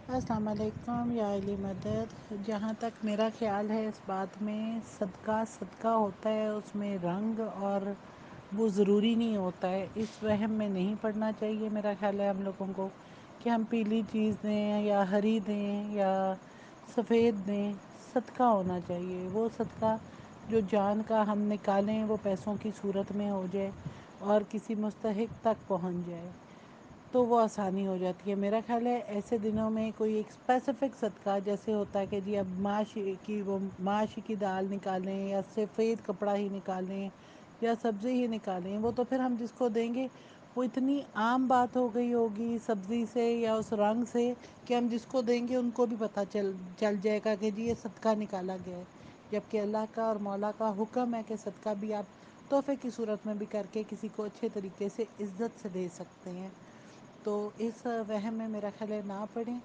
السلام علیکم یا علی مدد۔ جہاں تک میرا خیال ہے اس بات میں، صدقہ صدقہ ہوتا ہے، اس میں رنگ اور وہ ضروری نہیں ہوتا ہے، اس وہم میں نہیں پڑنا چاہیے میرا خیال ہے ہم لوگوں کو کہ ہم پیلی چیز دیں یا ہری دیں یا سفید دیں۔ صدقہ ہونا چاہیے، وہ صدقہ جو جان کا ہم نکالیں وہ پیسوں کی صورت میں ہو جائے اور کسی مستحق تک پہنچ جائے تو وہ آسانی ہو جاتی ہے۔ میرا خیال ہے ایسے دنوں میں کوئی ایک اسپیسیفک صدقہ جیسے ہوتا ہے کہ جی اب ماش کی دال نکالیں یا سفید کپڑا ہی نکالیں یا سبزی ہی نکالیں، وہ تو پھر ہم جس کو دیں گے وہ اتنی عام بات ہو گئی ہوگی سبزی سے یا اس رنگ سے کہ ہم جس کو دیں گے ان کو بھی پتہ چل جائے گا کہ جی یہ صدقہ نکالا گیا ہے، جبکہ اللہ کا اور مولا کا حکم ہے کہ صدقہ بھی آپ تحفے کی صورت میں بھی کر کے کسی کو اچھے طریقے سے عزت سے دے سکتے ہیں۔ تو اس وہم میں میرا خیال ہے نہ پڑیں،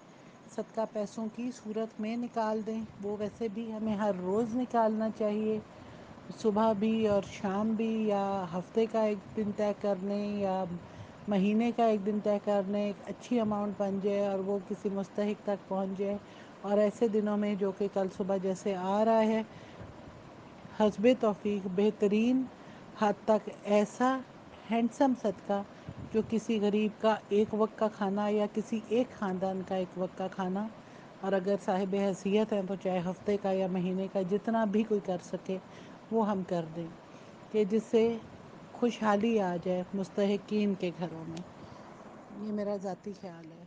صدقہ پیسوں کی صورت میں نکال دیں۔ وہ ویسے بھی ہمیں ہر روز نکالنا چاہیے، صبح بھی اور شام بھی، یا ہفتے کا ایک دن طے کر لیں یا مہینے کا ایک دن طے کر لیں، ایک اچھی اماؤنٹ بن جائے اور وہ کسی مستحق تک پہنچ جائے۔ اور ایسے دنوں میں جو کہ کل صبح جیسے آ رہا ہے، حسب توفیق بہترین حد تک ایسا ہینڈسم صدقہ جو کسی غریب کا ایک وقت کا کھانا یا کسی ایک خاندان کا ایک وقت کا کھانا، اور اگر صاحب حیثیت ہیں تو چاہے ہفتے کا یا مہینے کا جتنا بھی کوئی کر سکے وہ ہم کر دیں، کہ جس سے خوشحالی آ جائے مستحقین کے گھروں میں۔ یہ میرا ذاتی خیال ہے۔